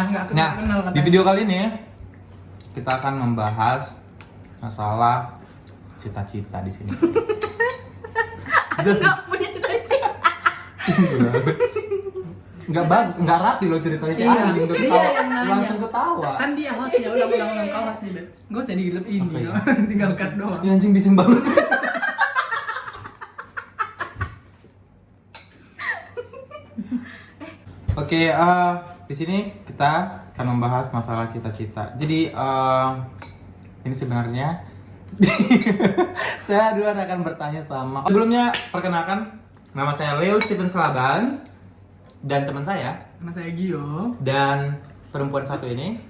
nggak Nah, kenal di video kali ini kita akan membahas masalah cita-cita di sini. Aku nggak punya cita-cita. Nggak rapi loh ceritanya kayak Iya, anjing udah dia ketawa, yang nanya. langsung ketawa. Kan dia hostnya, ulang kau host nih, Beb. Gak usah digelap ini, Apa ya? tinggal cut doang. Ya, anjing bising banget. Oke, di sini kita akan membahas masalah cita-cita. Jadi ini sebenarnya saya duluan akan bertanya sama. Sebelumnya perkenalkan, nama saya Leo Stephen Selaban dan teman saya Nama saya Gio. dan perempuan satu ini.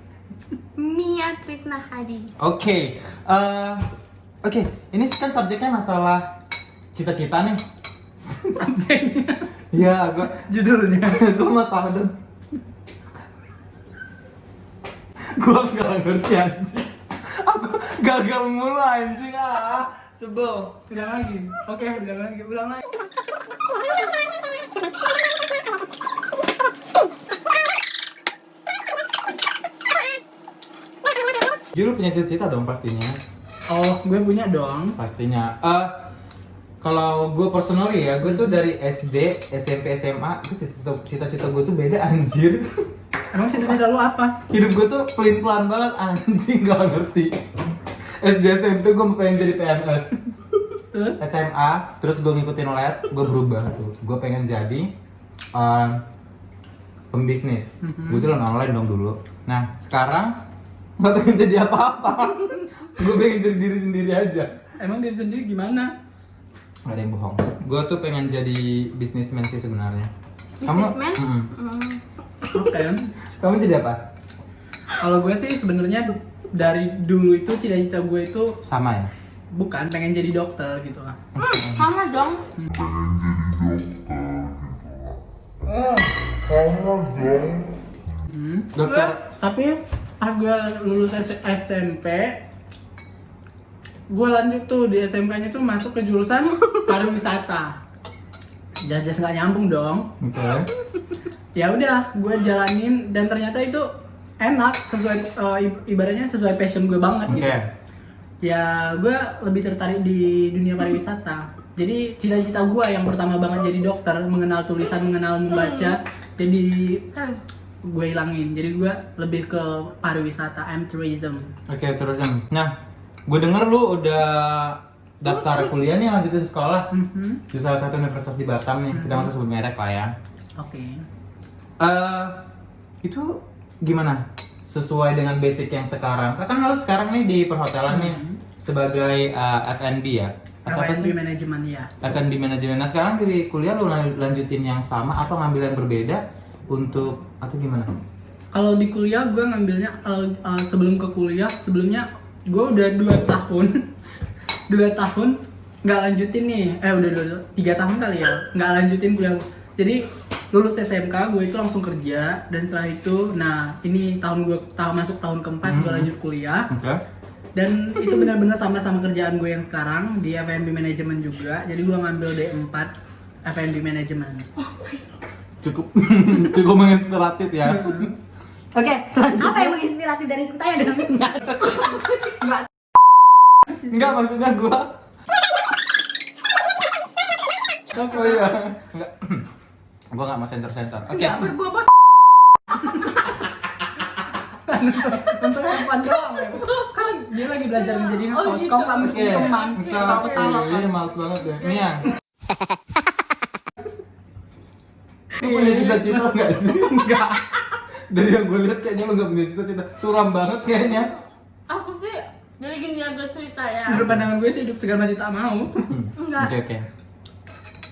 Mia Krisna Hadi. Oke, ini kan subjeknya masalah cita-cita nih. Ya, Judulnya. gue mau tahu dong. Gue nggak ngerti anjing. Aku gagal mulu anjing sebel. Ulang lagi. Oke, ulang lagi. Jadi lu punya cita-cita dong pastinya. Oh, gue punya dong. Pastinya. Kalau gue personally ya, gue tuh dari SD, SMP, SMA itu cita-cita gue tuh beda anjir. Emang cita-cita lu apa? Hidup gue tuh pelin-pelan banget anjing, gak ngerti. SD, SMP gue pengen jadi PNS. Terus? SMA, terus gue ngikutin les, gue berubah tuh. Gue pengen jadi pembisnis. Gue tuh online dong dulu. Nah, sekarang gak pengen jadi apa-apa. Gue pengen jadi diri sendiri aja. Emang diri sendiri gimana? Gak ada yang bohong. Gue tuh pengen jadi businessman sih sebenarnya. Businessman? Oke. Kamu jadi apa? Kalau gue sih sebenarnya dari dulu itu cita-cita gue itu Sama ya? bukan pengen jadi dokter gitu lah. Sama dong. Dokter. Tapi pas gue lulus SMP, gue lanjut tuh di SMK-nya tuh masuk ke jurusan pariwisata. Jelas nggak nyambung dong. Oke. Ya udah, gue jalanin dan ternyata itu enak, sesuai ibaratnya sesuai passion gue banget Oke. gitu. Ya gue lebih tertarik di dunia pariwisata. Jadi cita-cita gue yang pertama banget jadi dokter, mengenal tulisan, mengenal membaca. Jadi gue hilangin. Jadi gue lebih ke pariwisata, tourism. Oke, terus yang. Nah, gue denger lu udah daftar kuliah nih lanjutin sekolah di salah satu universitas di Batam nih. Kita masuk sebut merek lah ya. Oke. Itu gimana? Sesuai dengan basic yang sekarang. Kan lu sekarang nih di perhotelan nih sebagai F&B ya. Atau apa F&B sih? manajemen ya. F&B manajemen. Nah sekarang di kuliah lu lanjutin yang sama atau ngambil yang berbeda untuk atau gimana? Kalau di kuliah gue ngambilnya sebelum ke kuliah, sebelumnya gue udah 2 tahun 2 tahun nggak lanjutin nih, udah 3 tahun kali ya nggak lanjutin kuliah. Jadi lulus SMK gue itu langsung kerja dan setelah itu, nah ini masuk tahun keempat gue lanjut kuliah. Oke. Dan itu benar-benar sama kerjaan gue yang sekarang di F&B manajemen juga. Jadi gue ngambil D4 F&B manajemen. Cukup cukup menginspiratif ya. Oke, apa yang menginspirasi dari ceritanya dengan Mia? Enggak, maksudnya gua. Oh iya. Enggak. Gua enggak mau sensor-sensor. Oke. Nggak berbobot. Untuk perempuan doang ya. Kan dia lagi belajar menjadi Oh, host. gitu. Kau kamu Oke. teman. Ketawa-ketawa. Ini males banget ya. Mia. Lu punya cita-cita enggak sih? Enggak. Dari yang gue lihat kayaknya lu enggak punya cita-cita. Suram banget kayaknya. Aku sih jadi gini aja cerita ya. Menurut pandangan gue sih hidup segar mati tak mau. Enggak. Oke.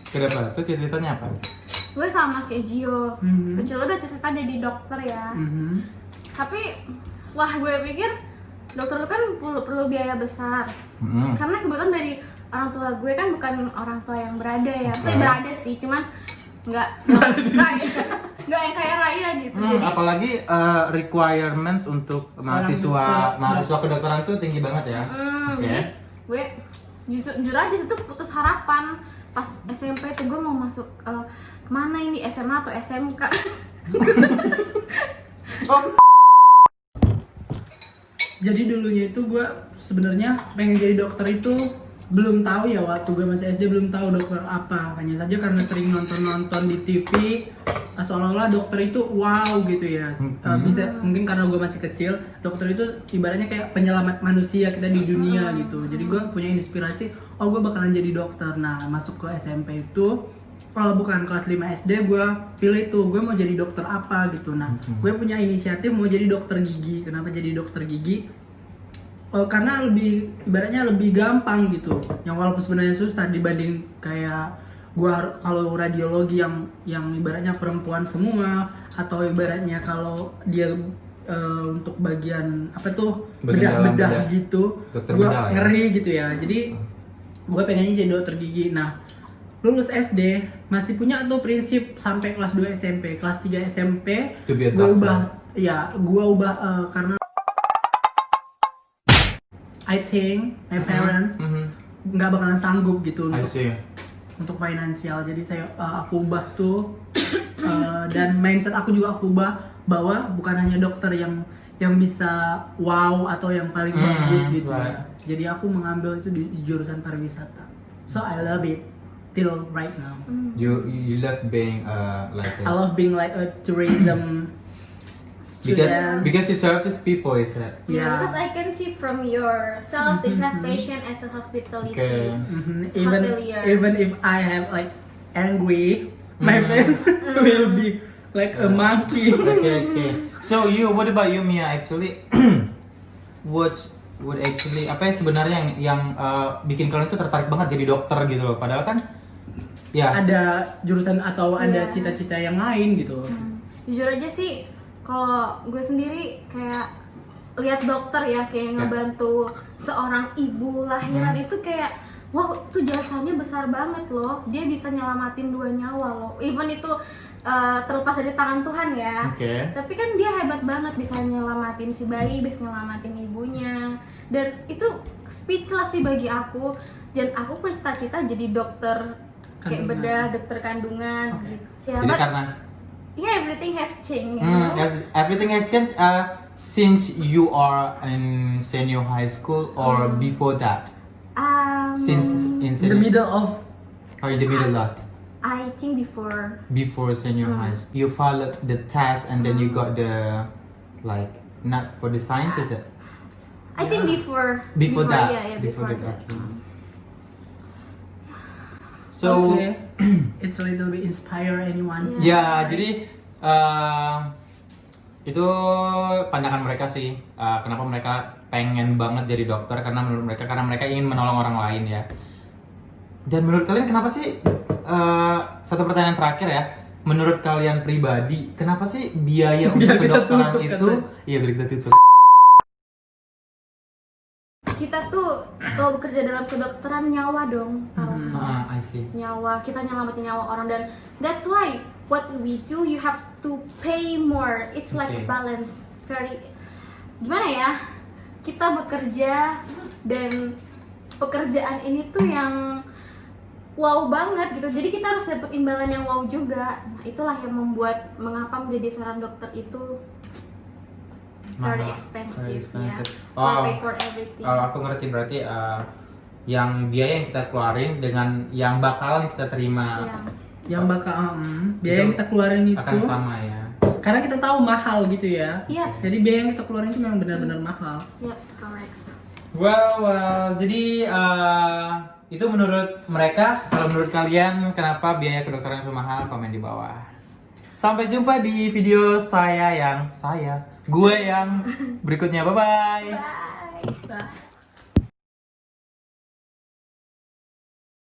Kenapa? Itu cita-citanya apa? Gue sama kayak Gio. Mhm. Kecil udah cita-cita jadi dokter ya. Tapi setelah gue pikir dokter itu kan perlu biaya besar. Karena kebetulan dari orang tua gue kan bukan orang tua yang berada ya. Saya berada sih, cuman nggak yang kaya raya gitu. Jadi Apalagi requirements untuk mahasiswa kedokteran tuh tinggi banget ya. Oke. jadi gue jujur aja situ putus harapan. Pas SMP tuh gue mau masuk kemana ini, SMA atau SMK. Jadi dulunya itu gue sebenarnya pengen jadi dokter itu belum tahu ya, waktu gue masih SD belum tahu dokter apa. Hanya saja karena sering nonton di TV, seolah-olah dokter itu wow gitu ya. Bisa mungkin karena gue masih kecil, dokter itu ibaratnya kayak penyelamat manusia kita di dunia gitu. Jadi gue punya inspirasi, oh gue bakalan jadi dokter. Nah masuk ke SMP itu, bukan kelas 5 SD, gue pilih tuh gue mau jadi dokter apa gitu. Nah gue punya inisiatif mau jadi dokter gigi. Kenapa jadi dokter gigi? Karena lebih ibaratnya lebih gampang gitu. Yang walaupun sebenarnya susah dibanding kayak gua kalau radiologi yang ibaratnya perempuan semua, atau ibaratnya kalau dia untuk bagian apa tuh bedah gitu, Dokter gua bedah, ya? ngeri gitu ya. Jadi gua pengennya jadi dokter gigi. Nah lulus SD masih punya tuh prinsip sampai kelas 2 SMP, kelas 3 SMP To be a gua doctor. ubah, ya gua ubah karena I think my parents nggak bakalan sanggup gitu I untuk see. finansial. Jadi aku ubah tuh dan mindset aku juga aku ubah bahwa bukan hanya dokter yang bisa wow atau yang paling bagus gitu right. ya. Jadi aku mengambil itu di jurusan pariwisata. So I love it till right now. You love being like this. I love being like a tourism student. Because you service people, is that? Yeah, Yeah. because I can see from yourself that you have passion as a hospitality. Okay. As a hotelier. Even if I have like angry, my face will be like a monkey. Okay. So what about you, Mia? Actually, what actually apa ya sebenarnya yang bikin kalian tuh tertarik banget jadi dokter gitu loh? Padahal kan, ya. Ada jurusan atau ada Yeah. cita-cita yang lain gitu. Jujur aja sih, kalau gue sendiri kayak lihat dokter ya kayak ngebantu seorang ibu lahiran itu kayak wow, tuh jasanya besar banget loh. Dia bisa nyelamatin 2 nyawa loh. Even itu terlepas dari tangan Tuhan ya. Oke. Tapi kan dia hebat banget bisa nyelamatin si bayi, bisa nyelamatin ibunya. Dan itu speechless sih bagi aku. Dan aku pun cita-cita jadi dokter kayak Kandungan. bedah, dokter kandungan gitu. Ya, Jadi but karena everything has changed, you know? everything has changed since you are in senior high school or before that. Since in In the senior, middle of or in the middle lot. I think before Senior high school, you followed the test and then you got the like not for the science, is it? I think before That. yeah, before that. Okay. So okay. It's a little bit inspire anyone. ya, jadi itu pandangan mereka sih. Kenapa mereka pengen banget jadi dokter, karena menurut mereka ingin menolong orang lain ya. Dan menurut kalian kenapa sih? Satu pertanyaan terakhir ya. Menurut kalian pribadi, kenapa sih biaya untuk Biar kita kedokteran tutup, itu? katanya. Iya, biar kita tutup. Kita tuh kalau bekerja dalam kedokteran nyawa dong, tahu? I see. Nyawa, kita nyelamatin nyawa orang, dan that's why what we do you have to pay more. It's like Okay. balance, very gimana ya? Kita bekerja dan pekerjaan ini tuh yang wow banget gitu. Jadi kita harus dapat imbalan yang wow juga. Nah, itulah yang membuat mengapa menjadi seorang dokter itu very Mahal. expensive, Very ya. expensive. Pay for everything. Aku ngerti, berarti yang biaya yang kita keluarin dengan yang bakalan kita terima Ya. Yang bakal biaya yang kita keluarin itu akan sama ya. karena kita tahu mahal gitu ya. Yes. Jadi biaya yang kita keluarin itu memang benar-benar mahal. Yep, correct. Well, jadi itu menurut mereka. Kalau menurut kalian, kenapa biaya kedokteran itu mahal? Komen di bawah. Sampai jumpa di video gue yang berikutnya. Bye bye. Bye. Nah,